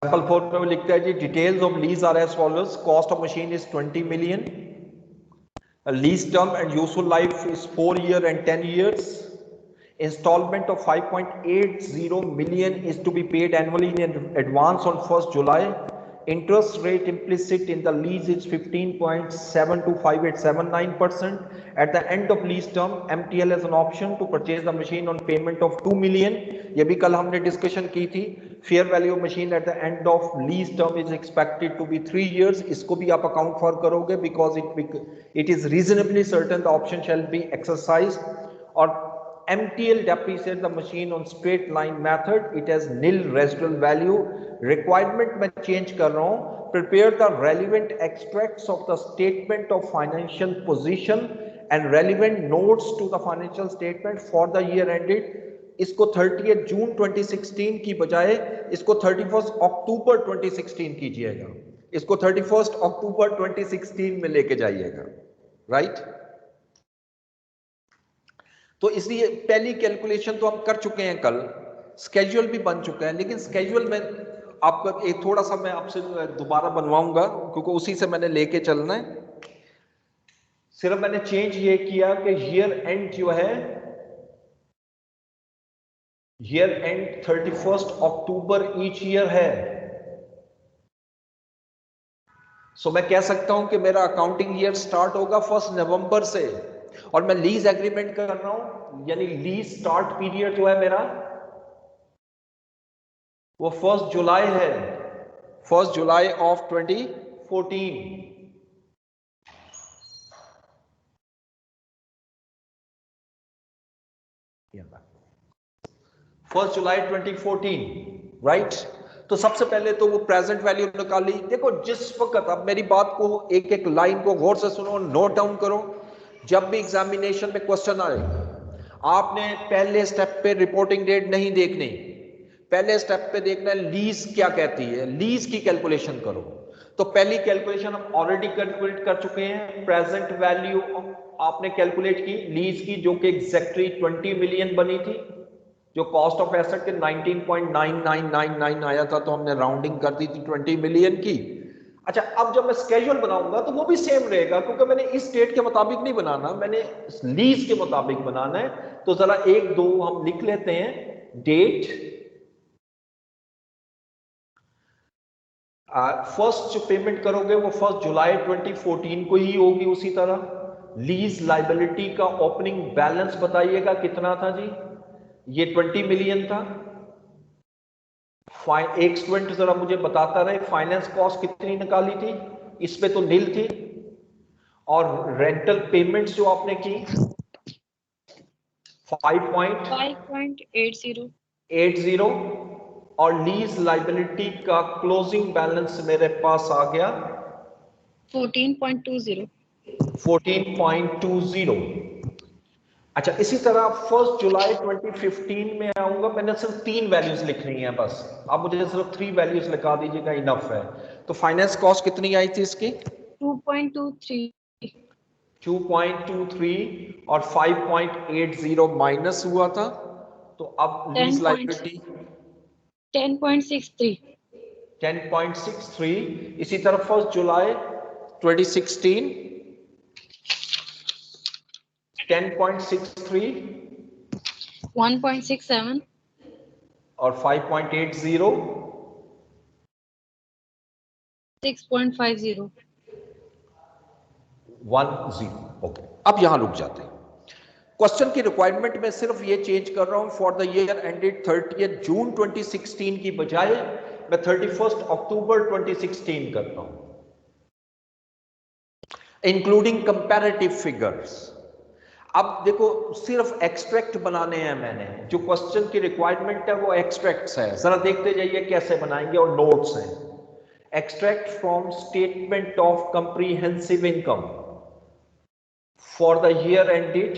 Example 4 में वो लिखता है जी details of lease are as follows, cost of machine is 20 million, lease term and useful life is 4 years and 10 years, installment of 5.80 million is to be paid annually in advance on 1st July, interest rate implicit in the lease is 15.725879%. At the end of lease term, MTL has an option to purchase the machine on payment of 2 million. ये भी कल हमने discussion की थी. Fair value of machine at the end of lease term is expected to be 3 years. इसको भी आप account for करोगे because it is reasonably certain the option shall be exercised. और MTL depreciate the machine on straight line method. It has nil residual value. Requirement मैं change कर रहा हूँ. Prepare the relevant extracts of the statement of financial position and relevant notes to the financial statement for the year ended. इसको 30 जून 2016 की बजाय इसको 31 अक्टूबर 2016 कीजिएगा. इसको 31 अक्टूबर 2016 में लेके जाइएगा. राइट? तो इसलिए पहली कैलकुलेशन तो हम कर चुके हैं कल, स्केड्यूल भी बन चुका है, लेकिन स्केड्यूल में आपका एक थोड़ा सा मैं आपसे दोबारा बनवाऊंगा क्योंकि उसी से मैंने लेके चलना है. सिर्फ मैंने चेंज ये किया कि ईयर एंड जो है, year and 31 October each year है. सो मैं कह सकता हूं कि मेरा अकाउंटिंग ईयर स्टार्ट होगा 1 नवंबर से, और मैं लीज एग्रीमेंट कर रहा हूं, यानी लीज स्टार्ट पीरियड जो है मेरा वो 1 जुलाई है, 1 July of 2014. First July 2014, right? तो सबसे पहले तो वो प्रेजेंट वैल्यू निकाली. देखो जिस वक्त, अब मेरी बात को एक एक लाइन को गौर से सुनो, नोट डाउन करो. जब भी एग्जामिनेशन में क्वेश्चन आए, आपने पहले स्टेप पे रिपोर्टिंग डेट नहीं देखनी. पहले स्टेप पे देखना है लीज क्या कहती है, लीज की कैलकुलेशन करो. तो पहली कैलकुलेशन हम ऑलरेडी कैलकुलेट कर चुके हैं. प्रेजेंट वैल्यू आपने कैलकुलेट की लीज की, जो कि एग्जैक्टली 20 मिलियन बनी थी. जो कॉस्ट ऑफ एसेट के 19.9999 आया था, तो हमने राउंडिंग कर दी थी 20 मिलियन की. अच्छा, अब जब मैं स्केड्यूल बनाऊंगा तो वो भी सेम रहेगा, क्योंकि मैंने इस डेट के मुताबिक नहीं बनाना, मैंने लीज के मुताबिक बनाना है. तो जरा एक दो हम लिख लेते हैं. डेट फर्स्ट जो पेमेंट करोगे वो 1 जुलाई 2014 को ही होगी. उसी तरह लीज लाइबिलिटी का ओपनिंग बैलेंस बताइएगा कितना था जी. ये 20 मिलियन था. एक स्टूडेंट जरा मुझे बताता रहे फाइनेंस कॉस्ट कितनी निकाली थी. इस पे तो नील थी. और रेंटल पेमेंट्स जो आपने की 5.80, और लीज लाइबिलिटी का क्लोजिंग बैलेंस मेरे पास आ गया 14.20. अच्छा, इसी तरह 1 जुलाई 2015 में आऊंगा. मैंने सिर्फ 3 वैल्यूज लिखनी है बस. आप मुझे सिर्फ 3 वैल्यूज लिखा दीजिएगा, इनफ है. तो फाइनेंस कॉस्ट कितनी आई थी इसकी? 2.23 और 5.80 माइनस हुआ था. तो अब लीज लाइबिलिटी 10.63. इसी तरह 1 जुलाई 2016 10.63 1.67 और 5.80 6.50 10. ओके, अब यहां रुक जाते हैं. क्वेश्चन की रिक्वायरमेंट में सिर्फ ये चेंज कर रहा हूं, फॉर द ईयर एंडेड 30 जून 2016 की बजाय मैं 31 अक्टूबर 2016 करता हूं, इंक्लूडिंग कंपैरेटिव फिगर्स. अब देखो सिर्फ एक्सट्रैक्ट बनाने हैं मैंने. जो क्वेश्चन की रिक्वायरमेंट है वो एक्सट्रैक्ट्स है. जरा देखते जाइए कैसे बनाएंगे, और नोट्स हैं. Extract from statement of comprehensive income for the year ended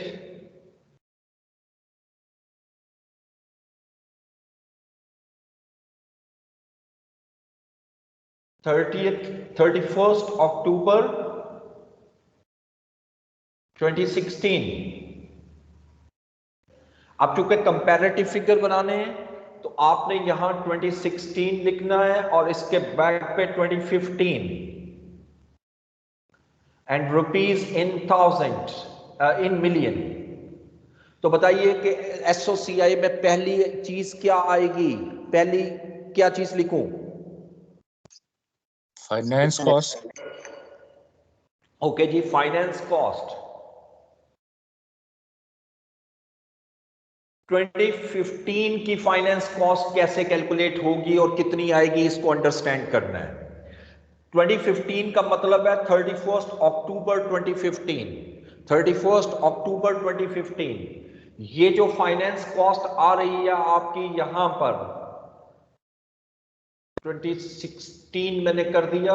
31 अक्टूबर 2016. अब चूंकि कंपैरेटिव फिगर बनाने हैं तो आपने यहां 2016 लिखना है और इसके बैक पे 2015 and rupees in thousand in million. तो बताइए कि एसओसीआई में पहली चीज क्या आएगी, पहली क्या चीज लिखूं? Finance cost. ओके जी, फाइनेंस कॉस्ट 2015 की फाइनेंस कॉस्ट कैसे कैलकुलेट होगी और कितनी आएगी, इसको अंडरस्टैंड करना है। 2015 का मतलब है 31 अक्टूबर 2015, 31 अक्टूबर 2015। ये जो फाइनेंस कॉस्ट आ रही है आपकी यहां पर 2016 मैंने कर दिया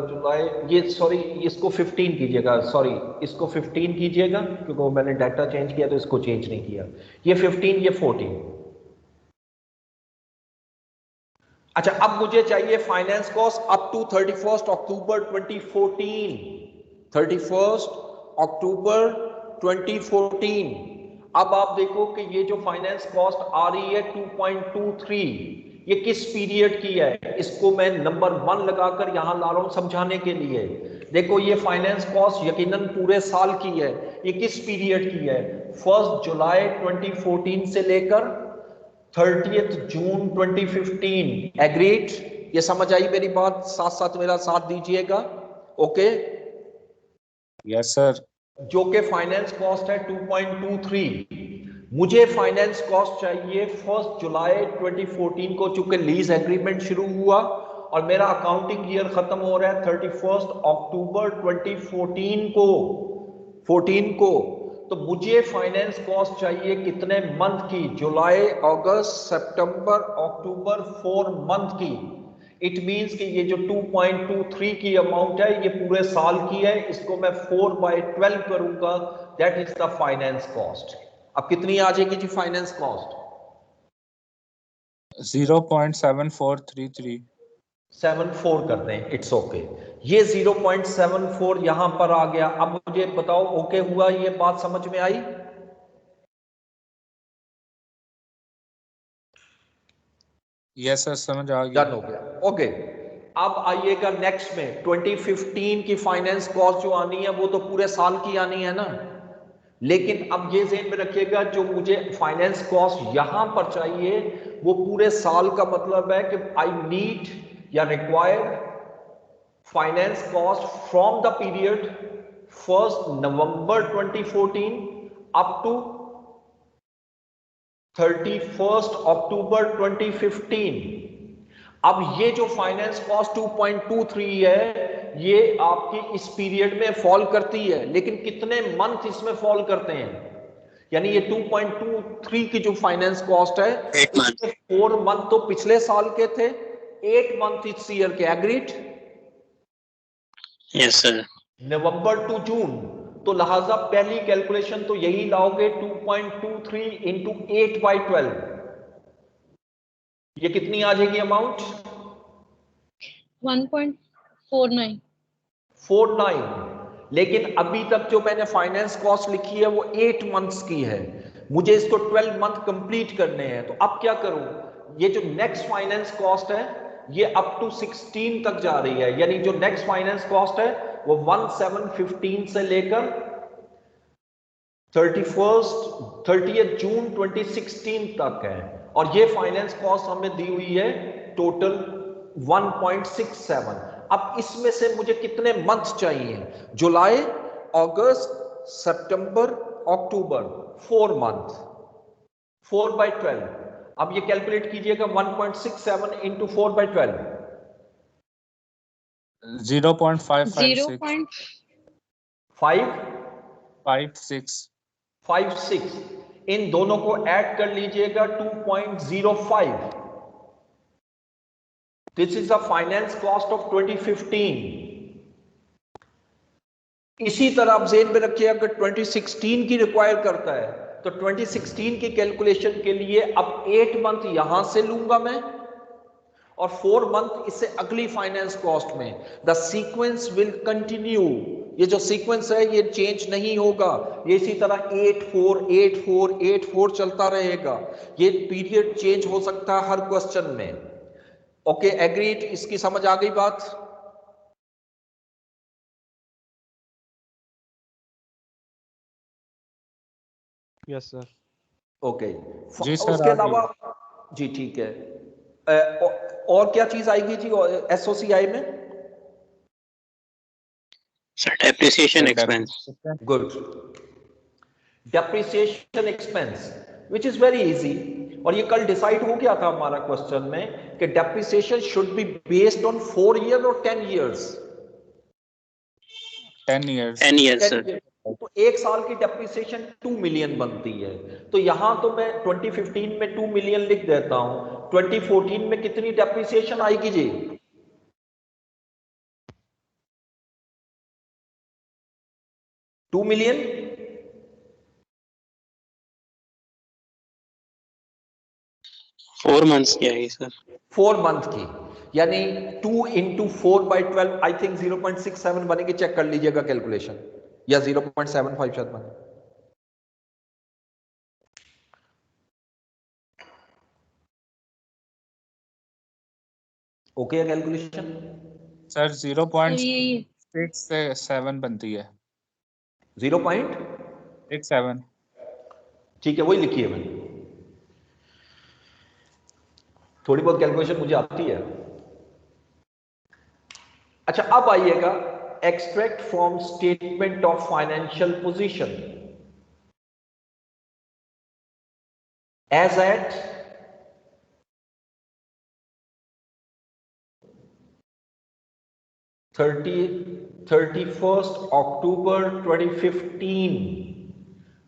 जुलाई, ये सॉरी इसको 15 कीजिएगा, सॉरी इसको 15 कीजिएगा क्योंकि मैंने डाटा चेंज किया तो इसको चेंज नहीं किया। ये 15, ये 14। अच्छा, अब मुझे चाहिए फाइनेंस कॉस्ट अप टू 31 अक्टूबर 2014, 31 अक्टूबर 2014। अब आप देखो कि ये जो फाइनेंस कॉस्ट आ रही है 2.23, ये किस पीरियड की है, इसको मैं नंबर 1 लगाकर यहां ला रहा हूं समझाने के लिए। देखो ये फाइनेंस कॉस्ट यकीनन पूरे साल की है, ये किस पीरियड की है, 1 जुलाई 2014 से लेकर 30 जून 2015। एग्रीड? ये समझ आई मेरी बात? साथ साथ मेरा साथ दीजिएगा। Okay yes sir. जो कि फाइनेंस कॉस्ट है 2.23। मुझे फाइनेंस कॉस्ट चाहिए 1 जुलाई 2014 को, चूंकि लीज एग्रीमेंट शुरू हुआ और मेरा अकाउंटिंग ईयर खत्म हो रहा है 31 अक्टूबर 2014 को, 14 को। तो मुझे फाइनेंस कॉस्ट चाहिए कितने मंथ की, जुलाई अगस्त सितंबर अक्टूबर, 4 मंथ की। इट मींस कि ये जो 2.23 की अमाउंट है ये पूरे साल की है, इसको मैं 4/12 करूंगा, that is the finance cost. अब कितनी आ जाएगी जी फाइनेंस कॉस्ट? 0.7433। 74 कर दें, इट्स ओके। ये 0.74 यहां पर आ गया। अब मुझे बताओ ओके हुआ, ये बात समझ में आई? यस सर, समझ आ गया। डन हो गया, ओके। अब आइएगा नेक्स्ट में 2015 की फाइनेंस कॉस्ट जो आनी है वो तो पूरे साल की आनी है ना, लेकिन अब ये ज़हन में रखिएगा जो मुझे फाइनेंस कॉस्ट यहां पर चाहिए वो पूरे साल का मतलब है कि आई नीड या require finance cost from the period 1 November 2014 up to 31 October 2015। अब ये जो फाइनेंस कॉस्ट 2.23 है ये आपकी इस पीरियड में फॉल करती है, लेकिन कितने मंथ इसमें फॉल करते हैं? यानी ये 2.23 की जो फाइनेंस कॉस्ट है इसमें 4 मंथ तो पिछले साल के थे, 8 मंथ इस ईयर के। Agreed? Yes sir. November to June, तो लिहाजा पहली कैलकुलेशन तो यही लाओगे 2.23 इंटू 8/12। ये कितनी आ जाएगी अमाउंट? 1.49। 49। लेकिन अभी तक जो मैंने फाइनेंस कॉस्ट लिखी है वो 8 मंथ्स की है, मुझे इसको 12 मंथ कंप्लीट करने हैं। तो अब क्या करूं, ये जो नेक्स्ट फाइनेंस कॉस्ट है ये अप टू 16 तक जा रही है, यानी जो नेक्स्ट फाइनेंस कॉस्ट है वो 1715 से लेकर 30 जून 2016 तक है। और ये फाइनेंस कॉस्ट हमें दी हुई है टोटल 1.67। अब इसमें से मुझे कितने मंथ चाहिए? जुलाई अगस्त सितंबर अक्टूबर, 4 मंथ, 4/12। अब ये कैलकुलेट कीजिएगा 1.67 इंटू 4/12। 0.556। 556। इन दोनों को ऐड कर लीजिएगा 2.05। This is the finance cost of 2015। इसी तरह आप ज़हन में रखिए अगर 2016 की रिक्वायर करता है तो 2016 की कैलकुलेशन के लिए अब 8 मंथ यहां से लूंगा मैं और 4 मंथ इससे अगली फाइनेंस कॉस्ट में। द सीक्वेंस विल कंटिन्यू ये जो सीक्वेंस है ये चेंज नहीं होगा, ये इसी तरह 848484 चलता रहेगा, ये पीरियड चेंज हो सकता है हर क्वेश्चन में। ओके एग्रीड, इसकी समझ आ गई बात? Yes sir. ओके जी सर, उसके आ गई। अलावा जी ठीक है, और क्या चीज आएगी जी एसओसीआई में? Sir depreciation expense. Good, depreciation expense which is very easy, और ये कल डिसाइड हो गया था हमारा क्वेश्चन में कि depreciation should be based on 4 year और 10 ईयर्स। 10 years। 10 years sir. तो एक साल की डेप्रिसिएशन 2 मिलियन बनती है, तो यहां तो मैं 2015 में 2 मिलियन लिख देता हूं, 2014 में कितनी डेप्रिसिएशन आएगी जी? 2 मिलियन। 4 months की आएगी सर। 4 मंथ की, यानी 2 इंटू 4/12 आई थिंक 0.67 बनेगी, चेक कर लीजिएगा कैलकुलेशन, या 0.75 शायद बने। ओके है कैलकुलेशन? सर 0.67 बनती है। 0.67, 67। ठीक है वही लिखी है मैंने, थोड़ी बहुत कैलकुलेशन मुझे आती है। अच्छा अब आइएगा, extract from statement of financial position as at 31st October 2015,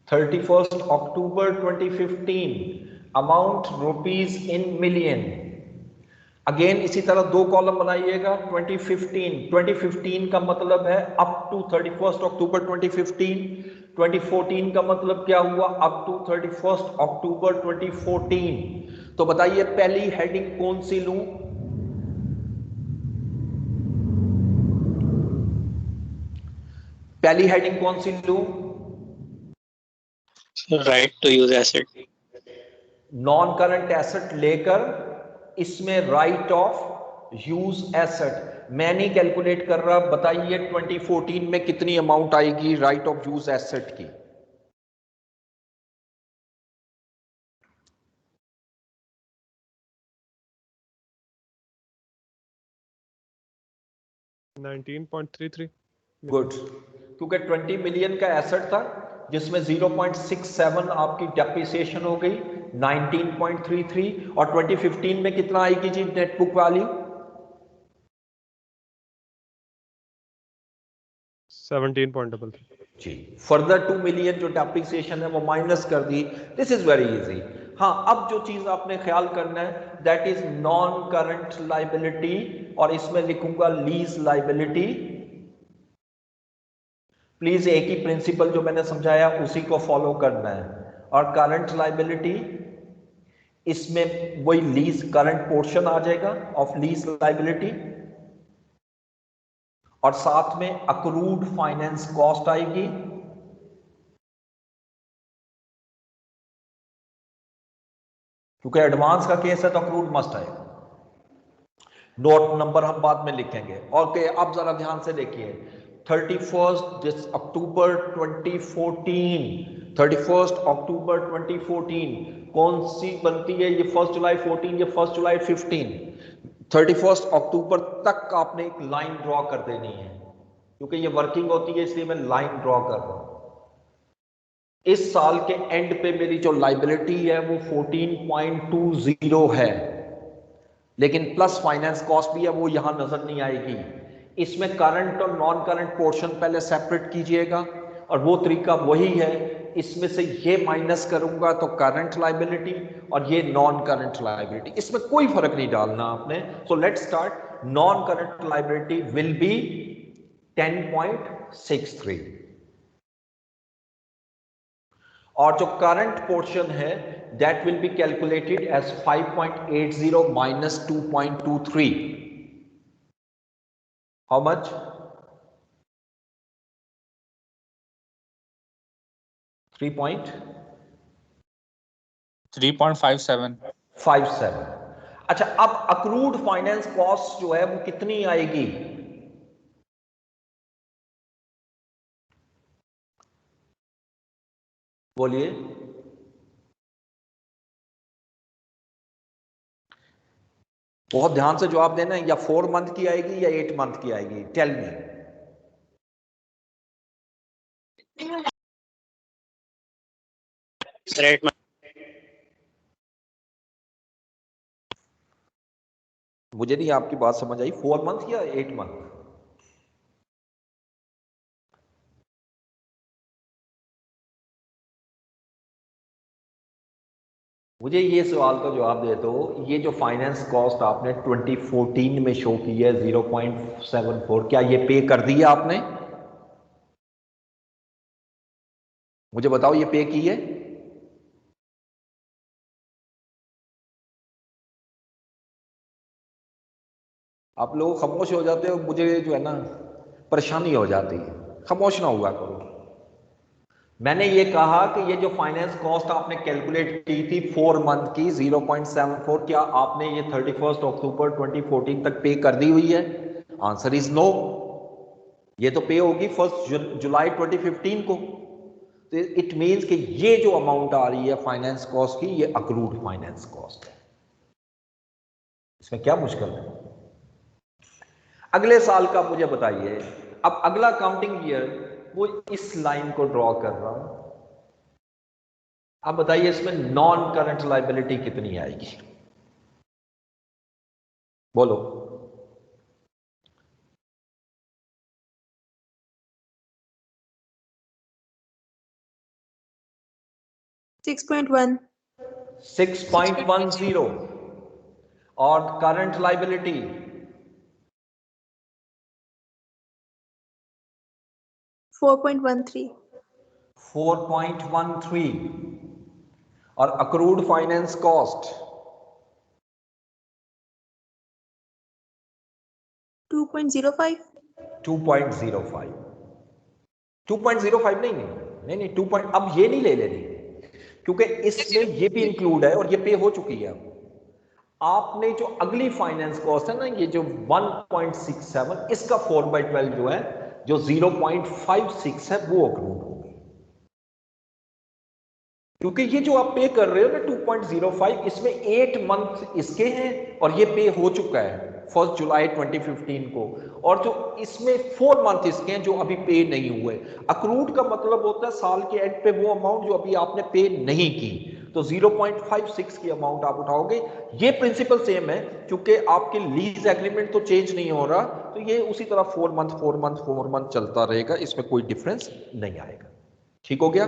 31st October 2015, amount rupees in million. Again इसी तरह दो कॉलम बनाइएगा, 2015 का मतलब है अप टू 31st October 2015, 2014 का मतलब क्या हुआ, अप टू 31st October 2014। तो बताइए पहली हेडिंग कौन सी लूं? पहली हेडिंग कौन सी लूं? Right to use asset. Non current asset लेकर इसमें राइट ऑफ यूज एसेट मैं नहीं कैलकुलेट कर रहा, बताइए 2014 में कितनी अमाउंट आएगी राइट ऑफ यूज एसेट की? $19.33। गुड, क्योंकि 20 मिलियन का एसेट था जिसमें 0.67 आपकी डेप्रिसिएशन हो गई, 19.33, और 2015 में कितना आएगी जी नेट बुक वैल्यू? 17.33 जी। फर्दर 2 मिलियन जो डेप्रिसिएशन है वो माइनस कर दी, दिस इज वेरी इजी। हाँ अब जो चीज आपने ख्याल करना है that is non current liability, और इसमें लिखूंगा लीज लाइबिलिटी। प्लीज एक ही प्रिंसिपल जो मैंने समझाया उसी को फॉलो करना है, और करंट लाइबिलिटी इसमें वही लीज करंट पोर्शन आ जाएगा ऑफ लीज लाइबिलिटी, और साथ में अक्रूड फाइनेंस कॉस्ट आएगी, क्योंकि एडवांस का केस है तो अक्रूड मस्ट आएगा। नोट नंबर हम बाद में लिखेंगे। ओके अब जरा ध्यान से देखिए, 31st October 2014, 31st October 2014 कौन सी बनती है? ये 1 जुलाई 14, ये 1 जुलाई 15। 31st October तक आपने एक लाइन ड्रॉ कर देनी है, क्योंकि ये वर्किंग होती है इसलिए मैं लाइन ड्रॉ कर रहा हूं। इस साल के एंड पे मेरी जो लाइबिलिटी है वो 14.20 है, लेकिन प्लस फाइनेंस कॉस्ट भी है, वो यहां नजर नहीं आएगी। इसमें करंट और नॉन करंट पोर्शन पहले सेपरेट कीजिएगा, और वो तरीका वही है, इसमें से ये माइनस करूंगा तो करंट लाइबिलिटी, और ये नॉन करंट लाइबिलिटी, इसमें कोई फर्क नहीं डालना आपने। So let's start. Non current liability will be 10.63, और जो करंट पोर्शन है that will be calculated as 5.80 minus 2.23। How much? 3.57. 3.57। अच्छा, अब अक्रूड फाइनेंस कॉस्ट जो है वो कितनी आएगी? बोलिए। बहुत ध्यान से जवाब देना है, या 4 मंथ की आएगी या 8 मंथ की आएगी? Tell me. Sir, 8 months. मुझे नहीं आपकी बात समझ आई, 4 मंथ या 8 मंथ? मुझे ये सवाल का जवाब दे दो, ये जो फाइनेंस कॉस्ट आपने 2014 में शो की है 0.74, क्या ये पे कर दिया आपने? मुझे बताओ, ये पे की है? आप लोग खामोश हो जाते हो, मुझे जो है ना परेशानी हो जाती है। खामोश ना हुआ करो। मैंने ये कहा कि ये जो फाइनेंस कॉस्ट आपने कैलकुलेट की थी 4 मंथ की 0.74, क्या आपने ये 31 अक्टूबर 2014 तक पे कर दी हुई है? Answer is no. ये तो पे होगी 1 जुलाई 2015 को। तो इट मींस कि ये जो अमाउंट आ रही है फाइनेंस कॉस्ट की, ये अक्रूड फाइनेंस कॉस्ट है। इसमें क्या मुश्किल है? अगले साल का मुझे बताइए। अब अगला काउंटिंग ईयर वो इस लाइन को ड्रॉ कर रहा हूं। अब बताइए इसमें नॉन करंट लायबिलिटी कितनी आएगी? बोलो। 6.1। 6.10। और करंट लायबिलिटी 4.13। 4.13। और अक्रूड फाइनेंस कॉस्ट 2.05। 2.05। 2.05 नहीं नहीं नहीं 2 अब ये नहीं ले लेनी, क्योंकि इसमें ये भी इंक्लूड है और ये पे हो चुकी है। आपने जो अगली फाइनेंस कॉस्ट है ना, ये जो 1.67, इसका 4/12 जो है, जो 0.56 है, वो अक्रूड होगी। क्योंकि ये जो आप पे कर रहे हो ना 2.05, इसमें 8 मंथ इसके हैं और ये पे हो चुका है 1 जुलाई 2015 को, और जो इसमें 4 मंथ इसके हैं जो अभी पे नहीं हुए। अक्रूड का मतलब होता है साल के एंड पे वो अमाउंट जो अभी आपने पे नहीं की, तो 0.56 की अमाउंट आप उठाओगे। ये प्रिंसिपल सेम है, क्योंकि आपके लीज एग्रीमेंट तो चेंज नहीं हो रहा, तो ये उसी तरह 4 मंथ चलता रहेगा, इसमें कोई डिफरेंस नहीं आएगा। ठीक हो गया?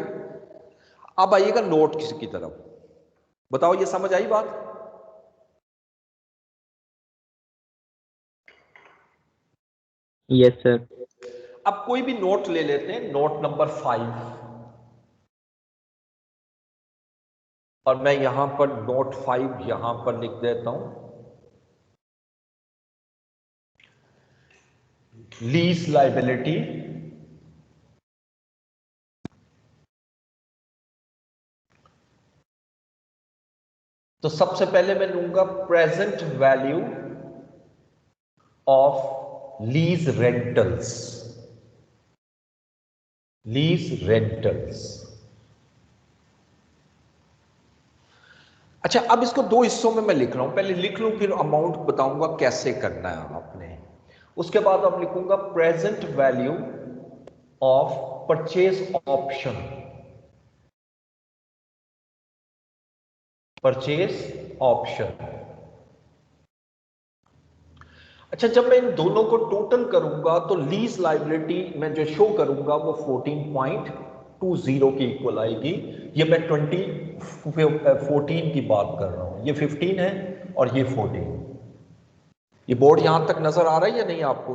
अब आइएगा नोट की तरफ। बताओ, ये समझ आई बात? Yes sir. अब कोई भी नोट ले लेते हैं, नोट नंबर 5, और मैं यहां पर नोट 5 यहां पर लिख देता हूं। लीज लायबिलिटी तो सबसे पहले मैं लूंगा present value of lease rentals. Lease rentals. अच्छा, अब इसको 2 हिस्सों में मैं लिख रहा हूं। पहले लिख लूं, फिर अमाउंट बताऊंगा कैसे करना है आपने। उसके बाद अब लिखूंगा present value of purchase option. Purchase option. अच्छा, जब मैं इन दोनों को टोटल करूंगा तो लीज लायबिलिटी मैं जो शो करूंगा वो 14.20 की इक्वल आएगी। ये मैं 2014 की बात कर रहा हूं। ये 15 है और ये 14। ये बोर्ड यहां तक नजर आ रहा है या नहीं आपको?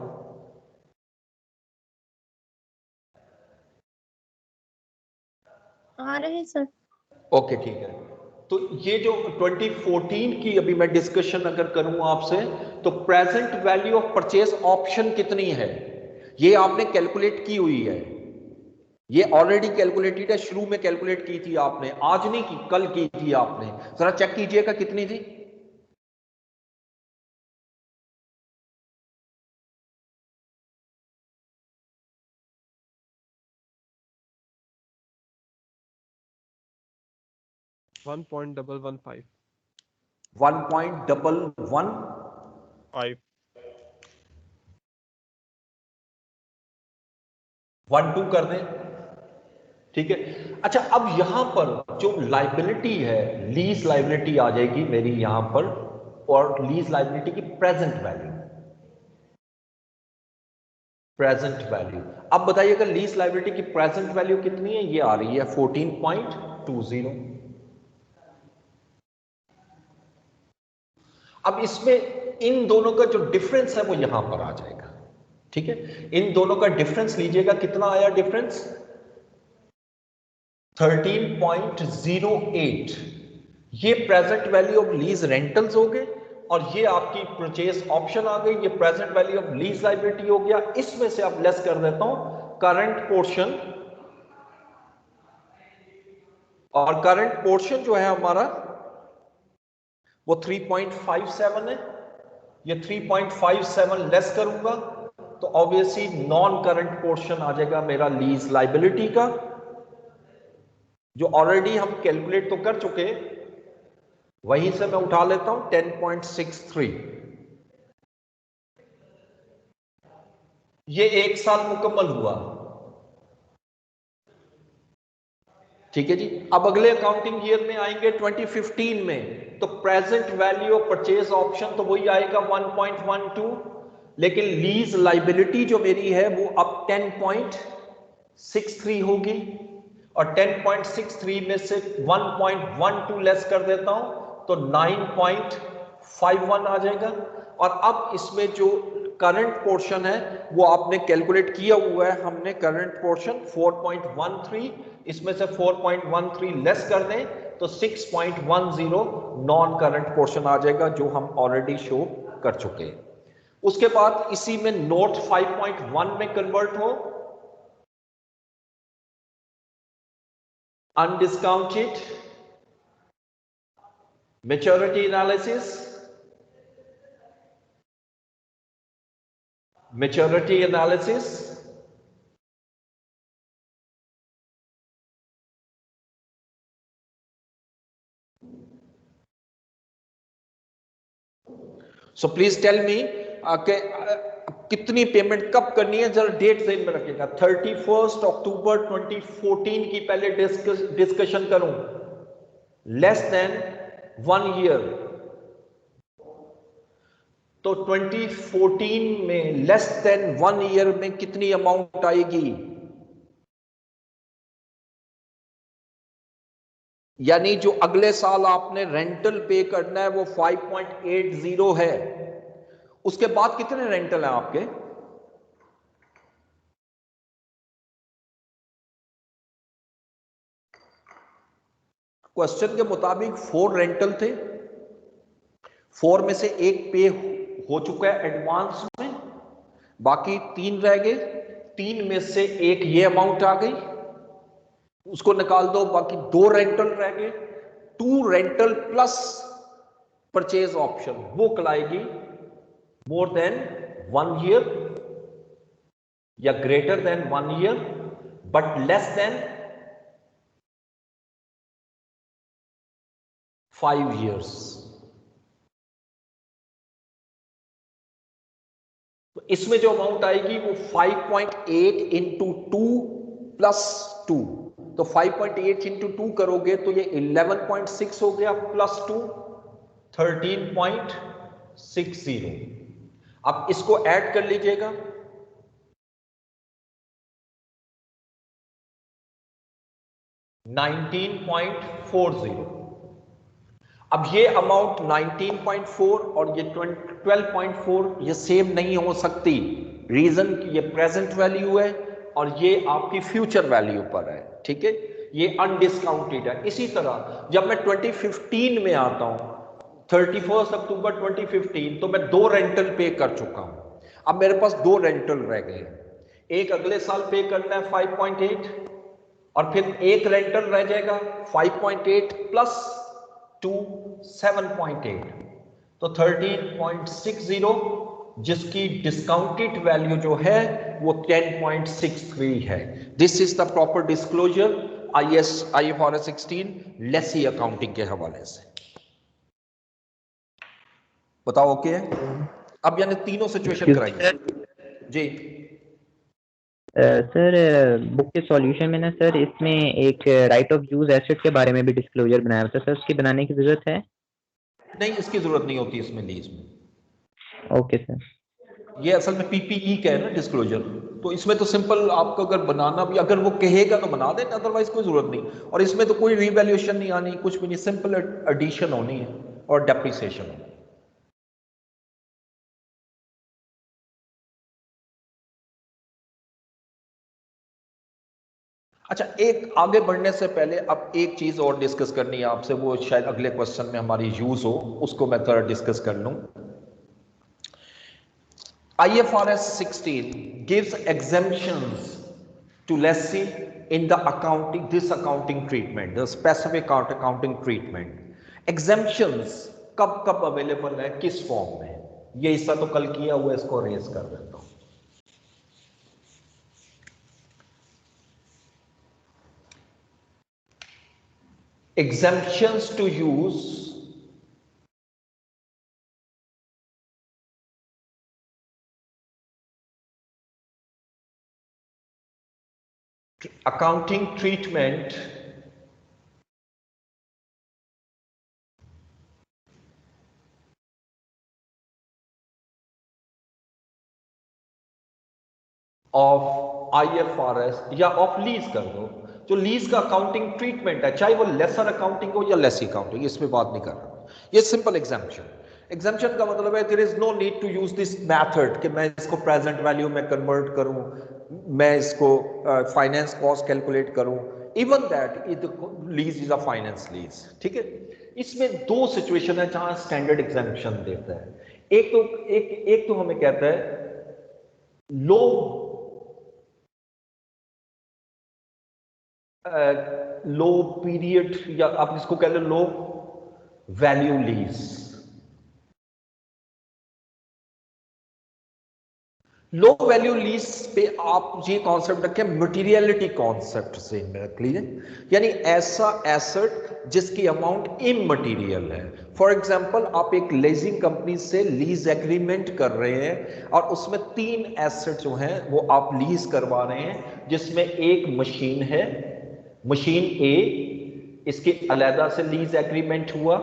आ रहे हैं सर। ओके, ठीक है। तो ये जो 2014 की अभी मैं डिस्कशन अगर करूं आपसे, तो present value of purchase option कितनी है ये आपने कैलकुलेट की हुई है। ये ऑलरेडी कैलकुलेटेड है, शुरू में कैलकुलेट की थी आपने, आज नहीं की, कल की थी आपने। जरा चेक कीजिएगा कितनी थी। $1.115. 1.115 12 कर दें, ठीक है। अच्छा, अब यहां पर जो लाइबिलिटी है, लीज लाइबिलिटी आ जाएगी मेरी यहां पर, और लीज लाइबिलिटी की प्रेजेंट वैल्यू, प्रेजेंट वैल्यू। अब बताइएगा लीज लाइबिलिटी की प्रेजेंट वैल्यू कितनी है? ये आ रही है 14.20। अब इसमें इन दोनों का जो डिफरेंस है वो यहां पर आ जाएगा, ठीक है। इन दोनों का डिफरेंस लीजिएगा, कितना आया डिफरेंस? 13.08। ये present value of lease rentals हो गए, और ये आपकी परचेज ऑप्शन आ गई, ये present value of lease liability हो गया। इसमें से अब लेस कर देता हूं करंट पोर्शन, और करंट पोर्शन जो है हमारा वो 3.57 है। ये 3.57 लेस करूंगा तो ऑब्वियसली नॉन करंट पोर्शन आ जाएगा मेरा लीज लाइबिलिटी का, जो ऑलरेडी हम कैलकुलेट तो कर चुके, वहीं से मैं उठा लेता हूं 10.63। ये एक साल मुकम्मल हुआ, ठीक है जी। अब अगले अकाउंटिंग ईयर में आएंगे 2015 में, तो present value of purchase option तो वही आएगा 1.12, लेकिन लीज लाइबिलिटी जो मेरी है वो अब 10.63 होगी, और 10.63 में से 1.12 लेस कर देता हूं तो 9.51 आ जाएगा। और अब इसमें जो करंट पोर्शन है वो आपने कैलकुलेट किया हुआ है, हमने करंट पोर्शन 4.13, इसमें से 4.13 लेस कर दें तो 6.10 नॉन करंट पोर्शन आ जाएगा, जो हम ऑलरेडी शो कर चुके हैं। उसके बाद इसी में नोट 5.1 में कन्वर्ट हो, undiscounted maturity analysis, maturity analysis, so please tell me कितनी पेमेंट कब करनी है, जरा डेट ध्यान में रखिएगा। 31 अक्टूबर 2014 की पहले डिस्कशन करूं, लेस देन 1 ईयर, तो 2014 में लेस देन 1 ईयर में कितनी अमाउंट आएगी? यानी जो अगले साल आपने रेंटल पे करना है वो 5.80 है। उसके बाद कितने रेंटल हैं आपके? क्वेश्चन के मुताबिक 4 रेंटल थे, 4 में से एक पे हो चुका है एडवांस में, बाकी 3 रह गए, 3 में से एक ये अमाउंट आ गई, उसको निकाल दो, बाकी 2 रेंटल रह गए। 2 रेंटल प्लस परचेज ऑप्शन वो कहलाएगी मोर देन 1 ईयर या greater than 1 year but less than 5 years। तो इसमें जो अमाउंट आएगी वो 5.8 इंटू 2 प्लस 2, तो 5.8 इंटू 2 करोगे तो ये 11.6 हो गया, प्लस 2 13.60। अब इसको ऐड कर लीजिएगा, $19.40। अब ये अमाउंट 19.4 और ये 12.4 ये सेम नहीं हो सकती। रीजन कि ये प्रेजेंट वैल्यू है और ये आपकी फ्यूचर वैल्यू पर है, ठीक है, ये अनडिस्काउंटेड है। इसी तरह जब मैं 2015 में आता हूं, 31 अक्टूबर 2015, तो मैं 2 रेंटल पे कर चुका हूं। अब मेरे पास 2 रेंटल रह गए, एक अगले साल पे करना है 5.8 और फिर एक रेंटल रह जाएगा 5.8 प्लस 2 7.8, तो 13.60, जिसकी डिस्काउंटेड वैल्यू जो है वो 10.63 है। This is the proper disclosure IFRS 16 lessee accounting के हवाले से। बताओ ओके है? अब यानी तीनों सिचुएशन कराइए जी। सर बुक के सॉल्यूशन में ना सर इसमें एक राइट ऑफ यूज एसेट के बारे में भी डिस्क्लोजर बनाया था सर, उसकी बनाने की जरूरत है? नहीं, इसकी जरूरत नहीं होती इसमें लीज में। Okay sir. ये असल में PPE का है ना डिस्क्लोजर, तो इसमें तो सिंपल आपको अगर बनाना भी, अगर वो कहेगा तो बना देना, अदरवाइज कोई जरूरत नहीं। और इसमें तो कोई रिवैल्यूएशन नहीं आनी, कुछ भी नहीं, सिंपल एडिशन होनी है और डेप्रिसिएशन होनी है। अच्छा, एक आगे बढ़ने से पहले अब एक चीज और डिस्कस करनी है आपसे, वो शायद अगले क्वेश्चन में हमारी यूज हो, उसको मैं थोड़ा डिस्कस कर लूं। IFRS 16 gives exemptions to lessee in the accounting treatment, the specific accounting treatment. Exemptions कब कब अवेलेबल है, किस फॉर्म में? ये हिस्सा तो कल किया हुआ, इसको रेज कर देता हूं। Exemptions to use accounting treatment of IFRS या ऑफ लीज कर दो, जो लीज का अकाउंटिंग ट्रीटमेंट है, चाहे वो लेसर अकाउंटिंग हो या लेसी अकाउंटिंग, इसमें बात नहीं कर रहा। ये सिंपल एग्जाम्पशन का मतलब है there is no need to use this method कि मैं इसको प्रेजेंट वैल्यू में कन्वर्ट करूं, मैं इसको फाइनेंस कॉस्ट कैलकुलेट करूं, even that lease is a finance lease. ठीक है, इसमें दो सिचुएशन है जहां स्टैंडर्ड एग्जाम्पशन देता है। एक तो हमें कहता है लो पीरियड, या आप इसको कह लो low value lease. Low value lease पे आप ये कॉन्सेप्ट रखें, मटेरियलिटी कॉन्सेप्ट से रख लीजिए, यानी ऐसा एसेट जिसकी अमाउंट इमटेरियल है। फॉर एग्जांपल, आप एक लीजिंग कंपनी से लीज एग्रीमेंट कर रहे हैं और उसमें 3 एसेट जो हैं वो आप लीज करवा रहे हैं, जिसमें एक मशीन है, मशीन ए, इसके अलहदा से लीज एग्रीमेंट हुआ,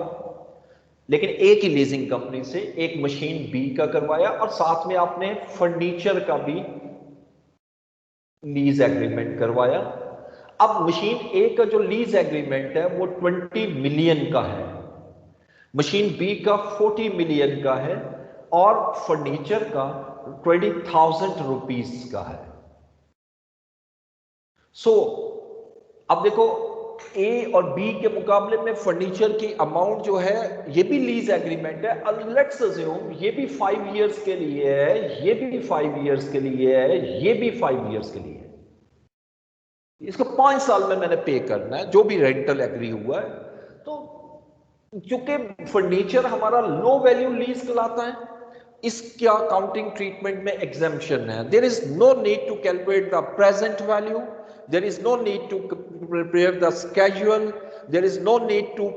लेकिन एक ही लीजिंग कंपनी से एक मशीन बी का करवाया, और साथ में आपने फर्नीचर का भी लीज एग्रीमेंट करवाया। अब मशीन ए का जो लीज एग्रीमेंट है वो 20 मिलियन का है, मशीन बी का 40 मिलियन का है, और फर्नीचर का 20,000 रुपीस का है। अब देखो, ए और बी के मुकाबले में फर्नीचर की अमाउंट जो है, ये भी लीज एग्रीमेंट है, लेट्स अज्यूम ये भी 5 इयर्स के लिए है, ये भी 5 इयर्स के लिए है, ये भी 5 इयर्स के लिए है, इसको 5 साल में मैंने पे करना है, जो भी रेंटल एग्री हुआ है। तो क्योंकि फर्नीचर हमारा लो वैल्यू लीज कहलाता है, इसका अकाउंटिंग ट्रीटमेंट में एग्जेम्पशन है। There is no need to calculate the present value, there is no need to prepare the schedule, there is no need to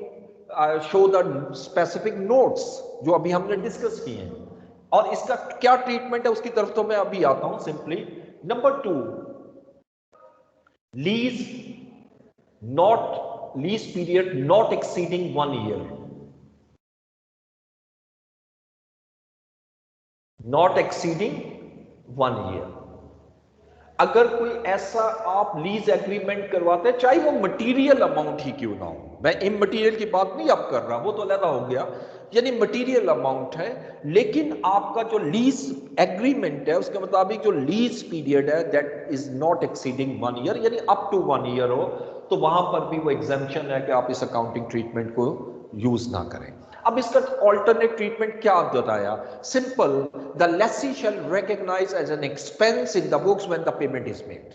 show the specific notes जो अभी हमने discuss किए हैं। और इसका क्या ट्रीटमेंट है उसकी तरफ तो मैं अभी आता हूं। Simply number 2, lease period not exceeding 1 year, not exceeding 1 year. अगर कोई ऐसा आप लीज एग्रीमेंट करवाते हैं, चाहे वो मटेरियल अमाउंट ही क्यों ना हो, मैं इमटेरियल की बात नहीं अब कर रहा, वो तो अलग हो गया, यानी मटेरियल अमाउंट है, लेकिन आपका जो लीज एग्रीमेंट है उसके मुताबिक जो लीज पीरियड है that is not exceeding 1 year, यानी अप टू 1 ईयर हो, तो वहां पर भी वो एग्जेम्पशन है कि आप इस अकाउंटिंग ट्रीटमेंट को यूज ना करें। अब इसका ऑल्टरनेट ट्रीटमेंट क्या बताया? Simple, the lessee shall recognise as an expense in the books when the payment is made.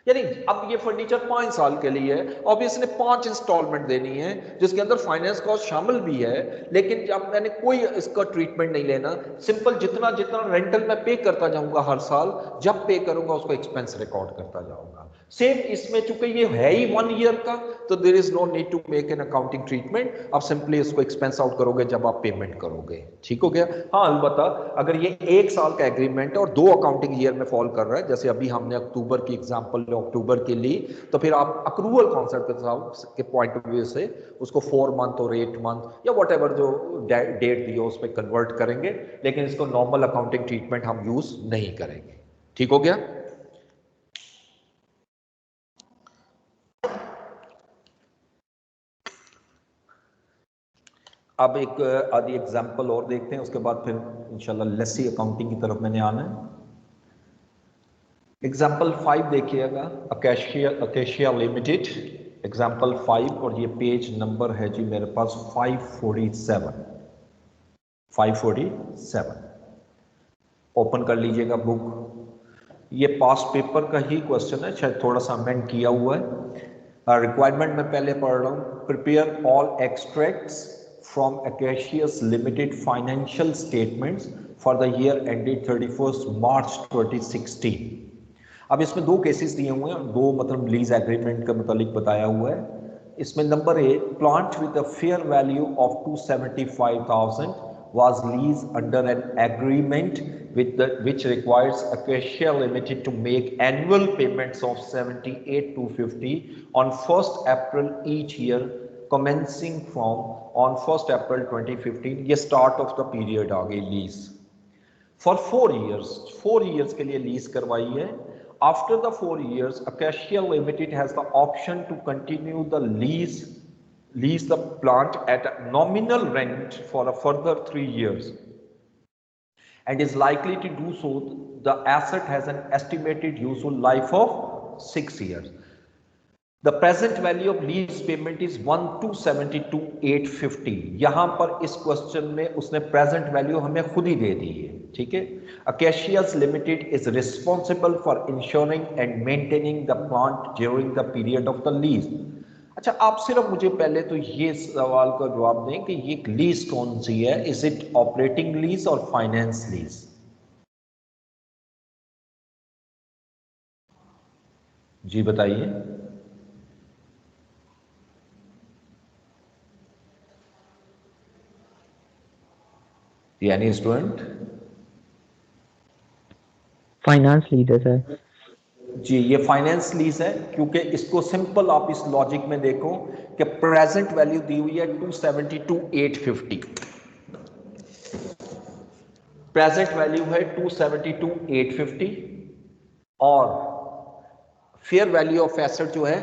यानी अब ये फर्नीचर 5 साल के लिए है, ऑब्वियसली 5 इंस्टॉलमेंट देनी है जिसके अंदर फाइनेंस कॉस्ट शामिल भी है, लेकिन जब मैंने कोई इसका ट्रीटमेंट नहीं लेना, सिंपल जितना जितना रेंटल मैं पे करता जाऊंगा हर साल, जब पे करूंगा उसको एक्सपेंस रिकॉर्ड करता जाऊंगा। सेम इसमें चूंकि ये है ही 1 ईयर का, तो there is no need to make an accounting treatment, आप सिंपली इसको एक्सपेंस आउट करोगे जब आप पेमेंट करोगे। ठीक हो गया? हाँ, अलबत्ता अगर ये 1 साल का एग्रीमेंट है और 2 अकाउंटिंग ईयर में फॉल कर रहा है, जैसे अभी हमने अक्टूबर की एग्जांपल अक्टूबर के लिए, तो फिर आप अक्रूवल कॉन्सेप्ट के पॉइंट ऑफ व्यू से उसको 4 मंथ और 8 मंथ या व्हाटएवर जो डेट दी हो उस पर कन्वर्ट करेंगे, लेकिन इसको नॉर्मल अकाउंटिंग ट्रीटमेंट हम यूज नहीं करेंगे। ठीक हो गया? अब एक आधी एग्जांपल और देखते हैं, उसके बाद फिर इंशाल्लाह लेसी अकाउंटिंग की तरफ मैंने आना है। एग्जाम्पल 5 देखिएगा, अकेशिया लिमिटेड, एग्जाम्पल 5, और ये पेज नंबर है जी मेरे पास 547। ओपन कर लीजिएगा बुक। ये पास्ट पेपर का ही क्वेश्चन है, शायद थोड़ा सा अमेंड किया हुआ है। रिक्वायरमेंट मैं पहले पढ़ रहा हूँ। Prepare all extracts from Acacia's Limited financial statements for the year ended 31st March 2016। अब इसमें 2 केसेस दिए हुए हैं, 2 मतलब लीज एग्रीमेंट का मुतालिक बताया हुआ है। इसमें number 1, plant with a fair value of 275,000 was leased under an agreement which requires Acacia Limited to make annual payments of 78,250 on 1st April each year commencing from on 1st April 2015। ये start of the period आ गई lease for 4 years के लिए lease करवाई है। After the 4 years Acacia Limited has the option to continue the lease the plant at a nominal rent for a further 3 years and is likely to do so. The asset has an estimated useful life of 6 years. The present value of lease payment is 1,272,850। यहां पर इस question में उसने present value हमें खुद ही दे दी है। ठीक है? Acacia's Limited is responsible for ensuring and maintaining the plant during the period of the lease। अच्छा, आप सिर्फ मुझे पहले तो ये सवाल का जवाब दें कि ये लीज कौन सी है? इज इट ऑपरेटिंग लीज और फाइनेंस लीज? जी बताइए। यानी स्टूडेंट फाइनेंस लीज है सर जी, ये फाइनेंस लीज है, क्योंकि इसको सिंपल आप इस लॉजिक में देखो कि प्रेजेंट वैल्यू दी हुई है 272,850, प्रेजेंट वैल्यू है 272,850 और फेयर वैल्यू ऑफ एसेट जो है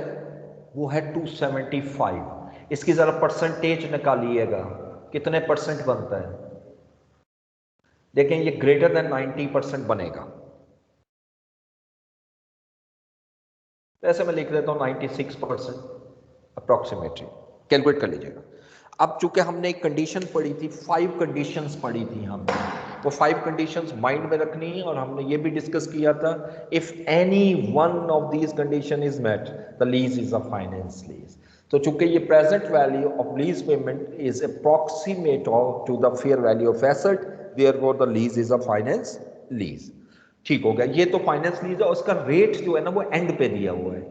वो है 275। इसकी जरा परसेंटेज निकालिएगा, कितने परसेंट बनता है? देखें, ये ग्रेटर देन 90% बनेगा। ऐसे मैं लिख देता हूं 96% अप्रोक्सीमेटली, कैलकुलेट कर लीजिएगा। अब चूंकि हमने एक कंडीशन पढ़ी थी, 5 कंडीशंस पढ़ी थी हमने, वो 5 कंडीशंस माइंड में रखनी है। और हमने ये भी डिस्कस किया था, if any one of these condition is met the lease is a finance lease. तो चूंकि ये present value of lease payment is approximate to the fair value of asset, therefore the lease is a finance lease. ठीक हो गया? ये तो finance lease है, उसका रेट जो है ना वो एंड पे दिया हुआ है।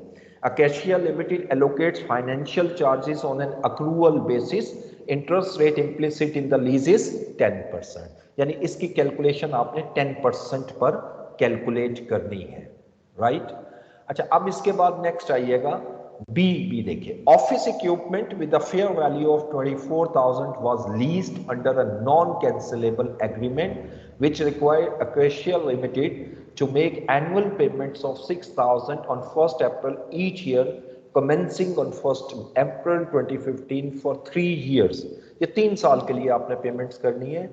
Acacia Limited allocates financial charges on an accrual basis. Interest rate implicit in the lease is 10%। यानी इसकी कैलकुलेशन आपने 10% पर कैलकुलेट करनी है, राइट? अच्छा, अब इसके बाद नेक्स्ट आइएगा बी देखिए। Office equipment with a fair value of 24,000 was leased under a non cancellable agreement which required Acacia Limited to make annual payments of 6,000 on 1st April each year commencing on 1st April 2015 for 3 years। ये 3 साल के लिए आपने payments करनी है।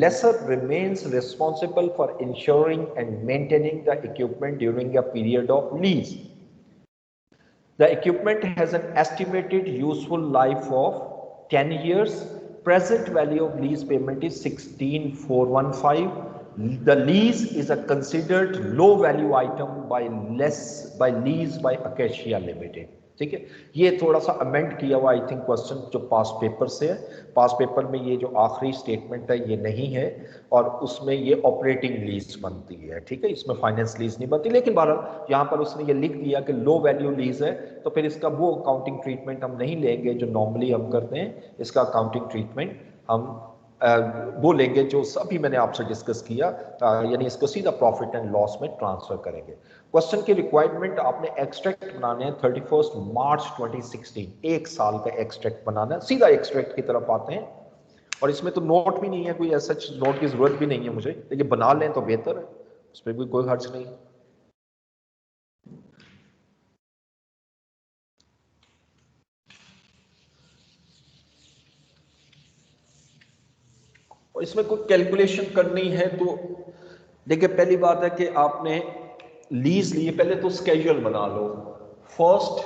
Lessor remains responsible for ensuring and maintaining the equipment during a period of lease। The equipment has an estimated useful life of 10 years। Present value of lease payment is 16,415 The lease is a considered low value item by lease by Acacia Limited. ठीक है, ये थोड़ा सा amend किया हुआ I think question जो पास paper से है। पास पेपर में ये जो आखिरी स्टेटमेंट है ये नहीं है और उसमें ये ऑपरेटिंग लीज बनती है। ठीक है, इसमें फाइनेंस लीज नहीं बनती, लेकिन बहरहाल यहाँ पर उसने ये लिख दिया कि लो वैल्यू लीज है, तो फिर इसका वो अकाउंटिंग ट्रीटमेंट हम नहीं लेंगे जो नॉर्मली हम करते हैं। इसका अकाउंटिंग ट्रीटमेंट हम वो लेंगे जो अभी मैंने आपसे डिस्कस किया, यानी इसको सीधा प्रॉफिट एंड लॉस में ट्रांसफर करेंगे। क्वेश्चन की रिक्वायरमेंट, आपने एक्सट्रैक्ट बनाने हैं 31 मार्च 2016, एक साल का एक्सट्रैक्ट बनाना है। सीधा एक्सट्रैक्ट की तरफ आते हैं, और इसमें तो नोट भी नहीं है, कोई ऐसा नोट की जरूरत भी नहीं है मुझे, लेकिन बना लें तो बेहतर है, उस पर भी कोई हर्ज नहीं। और इसमें कोई कैलकुलेशन करनी है तो देखिए, पहली बात है कि आपने लीज लिए, पहले तो स्केड्यूल बना लो। फर्स्ट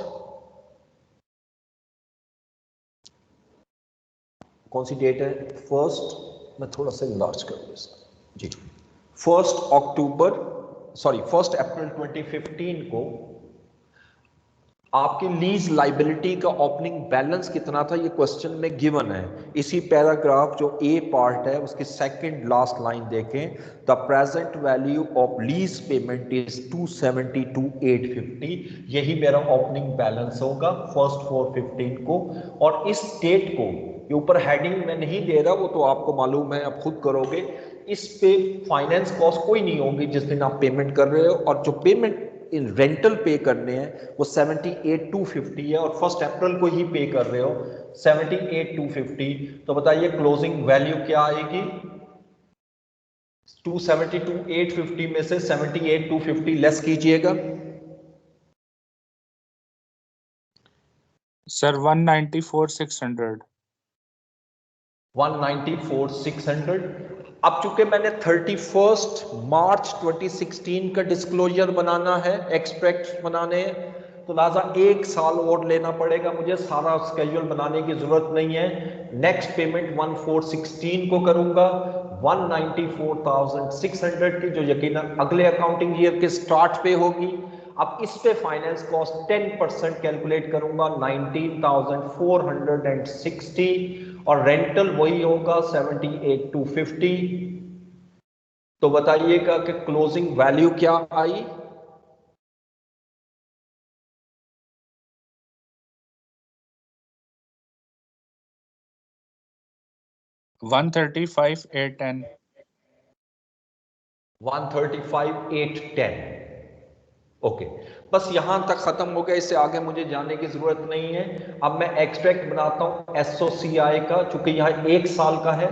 कौन सी डेट है? फर्स्ट, मैं थोड़ा सा इनलार्ज कर दूं इसका जी। 1 अप्रैल 2015 को आपकी लीज लाइबिलिटी का ओपनिंग बैलेंस कितना था, ये क्वेश्चन में गिवन है। इसी पैराग्राफ जो ए पार्ट है उसकी सेकंड लास्ट लाइन देखें, the present value of lease payment is 272,850। यही मेरा ओपनिंग बैलेंस होगा 1/4/15 को। और इस डेट को, ये ऊपर हेडिंग में नहीं दे रहा, वो तो आपको मालूम है, आप खुद करोगे। इस पे फाइनेंस कॉस्ट कोई नहीं होगी जिस दिन आप पेमेंट कर रहे हो, और जो पेमेंट इन रेंटल पे करने हैं वो 78,250 है, और 1 अप्रैल को ही पे कर रहे हो 78,250। तो बताइए क्लोजिंग वैल्यू क्या आएगी? 272,850 में से 78,250 लेस कीजिएगा। सर 194,600। 194,600। अब चूंकि मैंने 31 मार्च 2016 का डिस्क्लोजर बनाना है, एक्सट्रैक्ट बनाने हैं, तो लिहाजा एक साल और लेना पड़ेगा मुझे, सारा स्केड्यूल बनाने की जरूरत नहीं है। नेक्स्ट पेमेंट 1/4/16 को करूंगा 194,600 की, जो यकीनन अगले अकाउंटिंग ईयर के स्टार्ट पे होगी। अब इस पे फाइनेंस कॉस्ट 10% कैलकुलेट करूंगा 19,460, और रेंटल वही होगा 78,250। तो बताइएगा कि क्लोजिंग वैल्यू क्या आई? $135,810। 135,810। ओके, बस यहां तक खत्म हो गया, इससे आगे मुझे जाने की जरूरत नहीं है। अब मैं एक्सट्रैक्ट बनाता हूं एसओसीआई का, चूंकि यहां एक साल का है।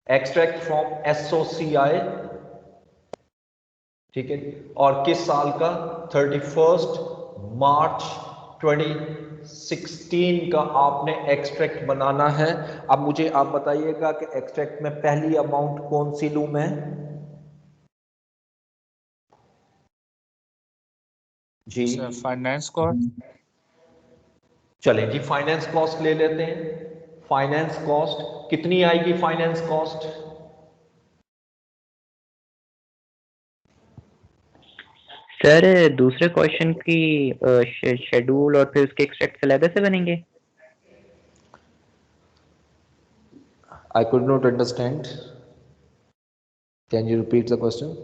एक्सट्रैक्ट फ्रॉम एसओसीआई, ठीक है, और किस साल का? 31 मार्च 2016 का आपने एक्सट्रैक्ट बनाना है। अब मुझे आप बताइएगा कि एक्सट्रैक्ट में पहली अमाउंट कौन सी लूं मैं? जी फाइनेंस कॉस्ट। चलें जी, फाइनेंस कॉस्ट ले लेते हैं। फाइनेंस कॉस्ट कितनी आएगी? फाइनेंस कॉस्ट सर दूसरे क्वेश्चन की शेड्यूल और फिर उसके एक्सट्रैक्ट अलग से बनेंगे? I could not understand. Can you repeat the question?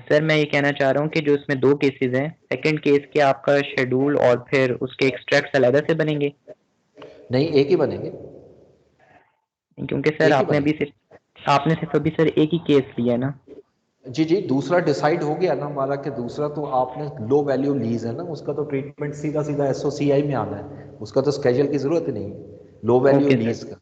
Sir मैं ये कहना चाह रहा हूँ कि जो इसमें दो केसेस हैं, सेकंड केस के आपका शेड्यूल और फिर उसके एक्सट्रैक्ट अलग से बनेंगे? नहीं, एक ही बनेंगे। क्योंकि सर आपने सिर्फ अभी सर एक ही केस लिया ना। जी जी, दूसरा डिसाइड हो गया ना हमारा कि दूसरा तो आपने लो वैल्यू लीज है ना, उसका तो ट्रीटमेंट सीधा सीधा एसओसीआई में आना है, उसका तो स्केड्यूल की जरूरत ही नहीं, लो वैल्यू लीज का।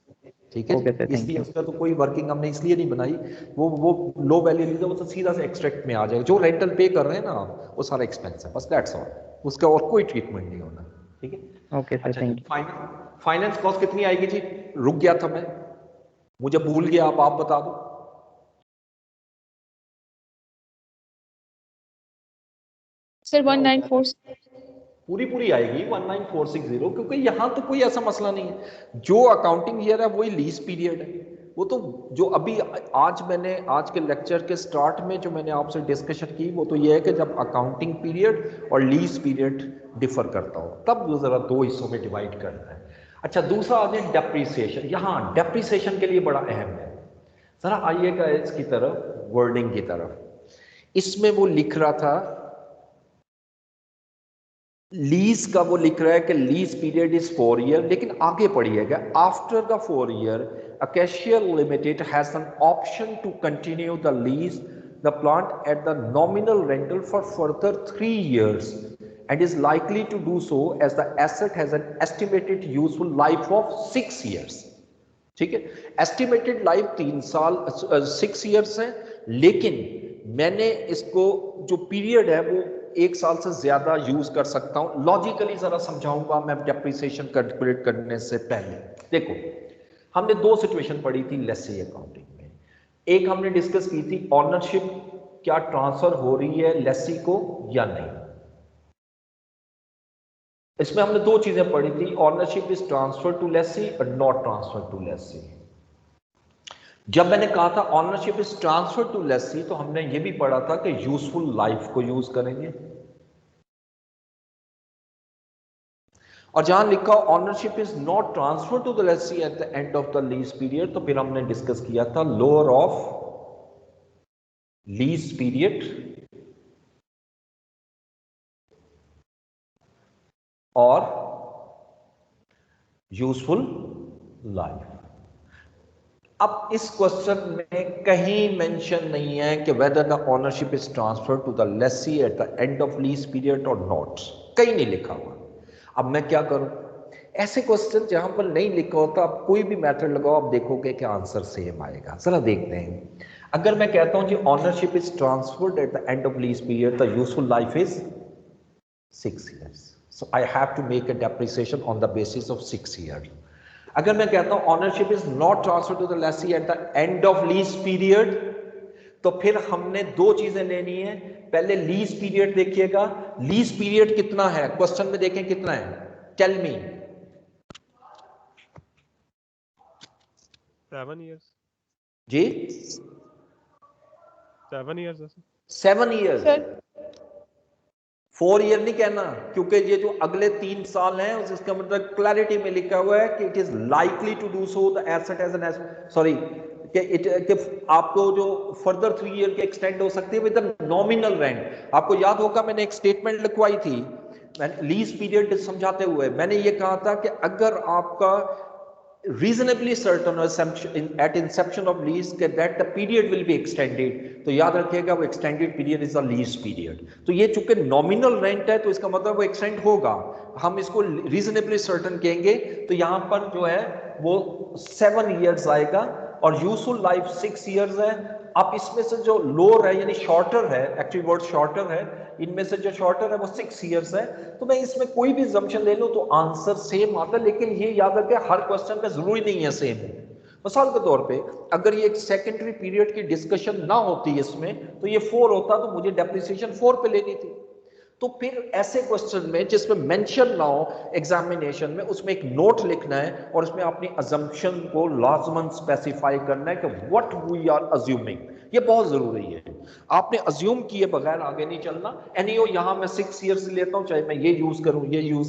ठीक है, इसलिए उसका तो कोई वर्किंग हमने इसलिए नहीं बनाई। वो लो वैल्यू लीज है, वो तो सीधा से एक्सट्रैक्ट में आ जाएगा। जो रेंटल पे कर रहे हैं ना वो सारा एक्सपेंस है, बस दैट्स ऑल, उसका और कोई ट्रीटमेंट नहीं होना। ठीक है, okay sir, thank you. Finance cost कितनी आएगी जी? रुक गया था मैं, मुझे भूल गया, आप बता दो। सर 194। पूरी आएगी 19,460, क्योंकि यहां तो कोई ऐसा मसला नहीं है। जो अकाउंटिंग ईयर है वही लीज पीरियड है। वो तो जो अभी आज के लेक्चर के स्टार्ट में जो मैंने आपसे डिस्कशन की वो तो ये है कि जब अकाउंटिंग पीरियड और लीज पीरियड डिफर करता हो तब वो जरा दो हिस्सों में डिवाइड करना है। अच्छा, दूसरा आ जाए डेप्रीसिएशन। यहाँ डेप्रीसिएशन के लिए बड़ा अहम है, जरा आइएगा इसकी तरफ, वर्डिंग की तरफ। इसमें वो लिख रहा था लीज का, वो लिख रहा है कि लीज पीरियड इज 4 ईयर, लेकिन आगे पढ़िएगा, after the 4 year Acacia Limited has an option to continue the lease the plant at the nominal rental for further 3 years and is likely to do so as the asset has an estimated useful life of 6 years। ठीक है, estimated life 3 साल 6 years है, लेकिन मैंने इसको जो period है वो 1 साल से ज्यादा यूज कर सकता हूं। लॉजिकली जरा समझाऊंगा मैं डेप्रिसिएशन कैलकुलेट करने से पहले। देखो, हमने दो सिचुएशन पढ़ी थी लेसी अकाउंटिंग में। एक हमने डिस्कस की थी ऑनरशिप क्या ट्रांसफर हो रही है लेसी को या नहीं। इसमें हमने दो चीजें पढ़ी थी, ownership is transfer to lessee और नॉट ट्रांसफर टू लेसी। जब मैंने कहा था ownership is transfer to lessee तो हमने ये भी पढ़ा था कि यूजफुल लाइफ को यूज करेंगे, और जहां लिखा ownership is not transfer to the lessee at the end of the lease period, तो फिर हमने डिस्कस किया था लोअर ऑफ लीज पीरियड और यूजफुल लाइफ। अब इस क्वेश्चन में कहीं मेंशन नहीं है कि whether the ownership is transfer to the lessee at the end of lease period और नॉट, कहीं नहीं लिखा हुआ। अब मैं क्या करूं, ऐसे क्वेश्चन जहां पर नहीं लिखा होता आप कोई भी मेथड लगाओ, आप देखोगे कि आंसर सेम आएगा। जरा देखते हैं, अगर मैं कहता हूं जी ownership is transferred at the end of lease period, the useful life is 6 years, so I have to make a depreciation on the basis of 6 years। अगर मैं कहता हूं ownership is not transfer to the lessee at the end of lease period, तो फिर हमने दो चीजें लेनी है। पहले लीज पीरियड देखिएगा, लीज पीरियड कितना है, क्वेश्चन में देखें कितना है, टेल मी। 7 years। जी 7 years। 7 years, सर 4 ईयर नहीं कहना, क्योंकि ये जो अगले 3 साल हैं उसका मतलब क्लैरिटी में लिखा हुआ है कि it is likely to do so the asset as an sorry कि आपको जो फर्दर 3 ईयर के एक्सटेंड हो सकती है विद नॉमिनल रेंट। आपको याद होगा मैंने एक स्टेटमेंट लिखवाई थी लीज पीरियड समझाते हुए, मैंने ये कहा था कि अगर आपका reasonably certain at inception of lease that the period will be extended, तो याद रखिएगा वो extended period is the lease period। तो ये चूंकि nominal rent है तो इसका मतलब वो extend होगा, हम इसको reasonably certain कहेंगे। तो यहाँ पर जो है वो 7 years आएगा और useful life 6 years है। अब इसमें से जो लोअर है यानी शॉर्टर है, एक्चुअली वर्ड शॉर्टर है, इनमें से जो शॉर्टर है वो 6 years है। तो मैं इसमें कोई भी assumption ले लूं तो आंसर सेम आता है, लेकिन ये याद रखें हर क्वेश्चन में जरूरी नहीं है सेम हो। मिसाल के तौर पे अगर ये एक सेकेंडरी पीरियड की डिस्कशन ना होती इसमें तो ये 4 होता तो मुझे डेप्रिसिएशन 4 पे लेनी थी। तो फिर ऐसे क्वेश्चन में जिसमें मेंशन ना हो एग्जामिनेशन में, उसमें एक नोट लिखना है और उसमें अपनी अजम्पशन को लाजमन स्पेसिफाई करना है कि व्हाट वी आर अज्यूमिंग। ये बहुत जरूरी है, आपने अज्यूम किए बगैर आगे नहीं चलना। एनीओ यहां मैं 6 ईयर्स लेता हूं, चाहे मैं ये यूज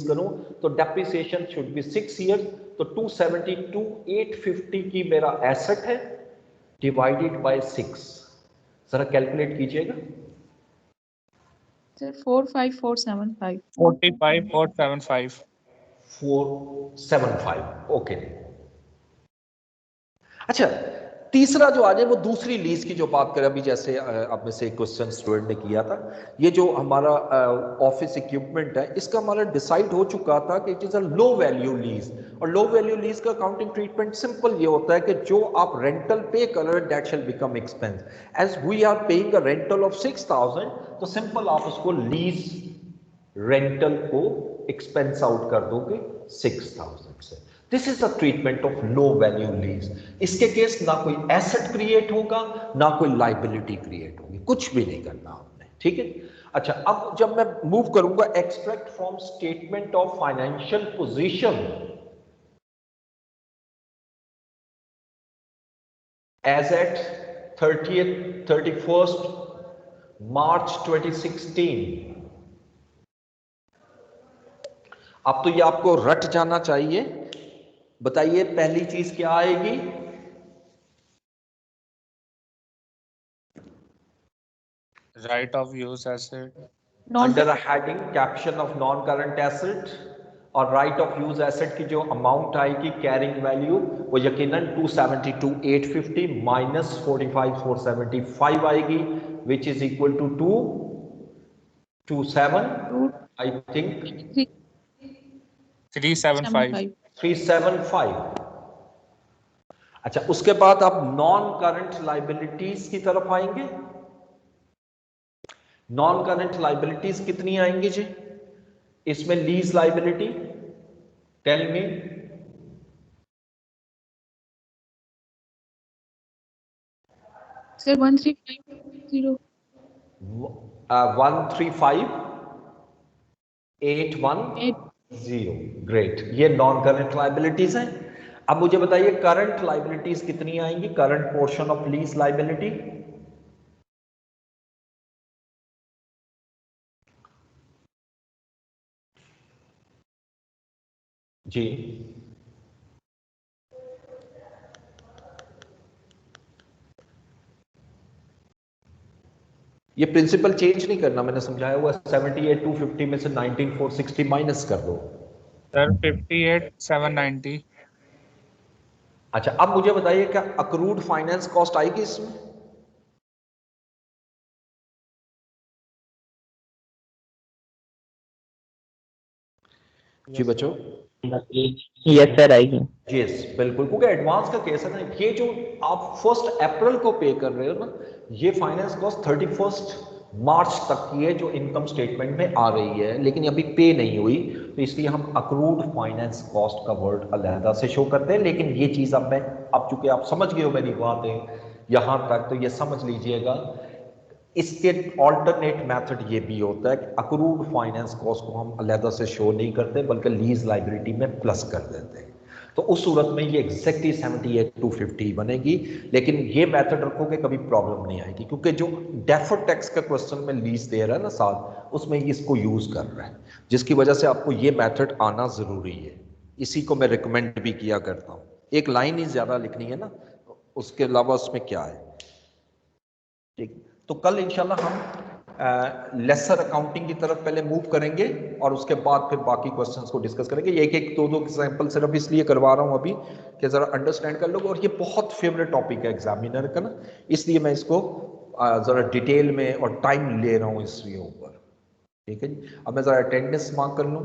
करूं, तो डेप्रिसिएशन शुड बी 6 ईयर्स। तो 272,850 की मेरा एसेट है डिवाइडेड बाय 6, जरा कैलकुलेट कीजिएगा। सर 45475। 45,475। 475 ओके। अच्छा, तीसरा जो आ जाए वो दूसरी लीज की जो बात करें, अभी जैसे आप में से क्वेश्चन स्टूडेंट ने किया था, ये जो हमारा ऑफिस इक्विपमेंट है इसका हमारा डिसाइड हो चुका था कि it is a low value lease. और लो वैल्यू लीज का अकाउंटिंग ट्रीटमेंट सिंपल ये होता है कि जो आप रेंटल पे कर रहे हो that shall become expense. As we are paying a rental of 6,000 तो सिंपल आप उसको लीज रेंटल को एक्सपेंस आउट कर दोगे 6,000 से। This is the treatment of low value lease. इसके केस ना कोई एसेट क्रिएट होगा ना कोई लाइबिलिटी क्रिएट होगी, कुछ भी नहीं करना आपने, ठीक है। अच्छा, अब जब मैं मूव करूंगा extract from statement of financial position, as at 31st March 2016। अब तो ये आपको रट जाना चाहिए। बताइए पहली चीज क्या आएगी? Right of use asset. Under a heading caption of non current asset, और राइट ऑफ यूज एसेट की जो अमाउंट आएगी कैरिंग वैल्यू वो यकीनन 272,850 माइनस 45,475 आएगी, which is equal to 227 I think 375. 375। अच्छा, उसके बाद आप नॉन करंट लाइबिलिटीज की तरफ आएंगे। नॉन करंट लाइबिलिटीज कितनी आएंगी जी इसमें? Lease liability, tell me. Sir, 1350. 135,810। Great, ये नॉन करंट लाइबिलिटीज हैं। अब मुझे बताइए करंट लाइबिलिटीज कितनी आएंगी? Current portion of lease liability जी। ये प्रिंसिपल चेंज नहीं करना, मैंने समझाया हुआ 78,250 में से 19,460 माइनस कर दो। Sir, 58,790. अच्छा, अब मुझे बताइए क्या अक्रूड फाइनेंस कॉस्ट आएगी इसमें? जी बच्चों, यस सर आएगी। यस बिल्कुल, क्योंकि एडवांस का केस है ना। ये जो आप 1 अप्रैल को पे कर रहे हो ना, ये फाइनेंस कॉस्ट 31 मार्च तक की है जो इनकम स्टेटमेंट में आ रही है, लेकिन अभी पे नहीं हुई, तो इसलिए हम अक्रूड फाइनेंस कॉस्ट का वर्ड अलहदा से शो करते हैं। लेकिन ये चीज़ अब चूंकि आप समझ गए हो मेरी बातें यहाँ तक, तो ये समझ लीजिएगा इसके ऑल्टरनेट मेथड ये भी होता है कि अक्रूड फाइनेंस कॉस्ट को हम अलहदा से शो नहीं करते बल्कि लीज लाइबिलिटी में प्लस कर देते हैं। तो उस सूरत में ये एग्जैक्टली 78,250 बनेगी। लेकिन ये मेथड रखोगे कभी प्रॉब्लम नहीं आएगी, क्योंकि जो डेफर्ड टैक्स का क्वेश्चन में लीज दे रहा है ना साथ, उसमें ये इसको यूज कर रहा है, जिसकी वजह से आपको ये मेथड आना जरूरी है। इसी को मैं रिकमेंड भी किया करता हूँ। एक लाइन ही ज्यादा लिखनी है ना, उसके अलावा उसमें क्या है। ठीक, तो कल इंशाल्लाह हम लेसर अकाउंटिंग की तरफ पहले मूव करेंगे और उसके बाद फिर बाकी क्वेश्चंस को डिस्कस करेंगे। एक एक दो एग्जांपल सिर्फ इसलिए करवा रहा हूं अभी कि जरा अंडरस्टैंड कर लोगे, और ये बहुत फेवरेट टॉपिक है एग्जामिनर का ना, इसलिए मैं इसको जरा डिटेल में और टाइम ले रहा हूं इसके ऊपर। ठीक है जी, अब मैं जरा अटेंडेंस मार्क कर लूं।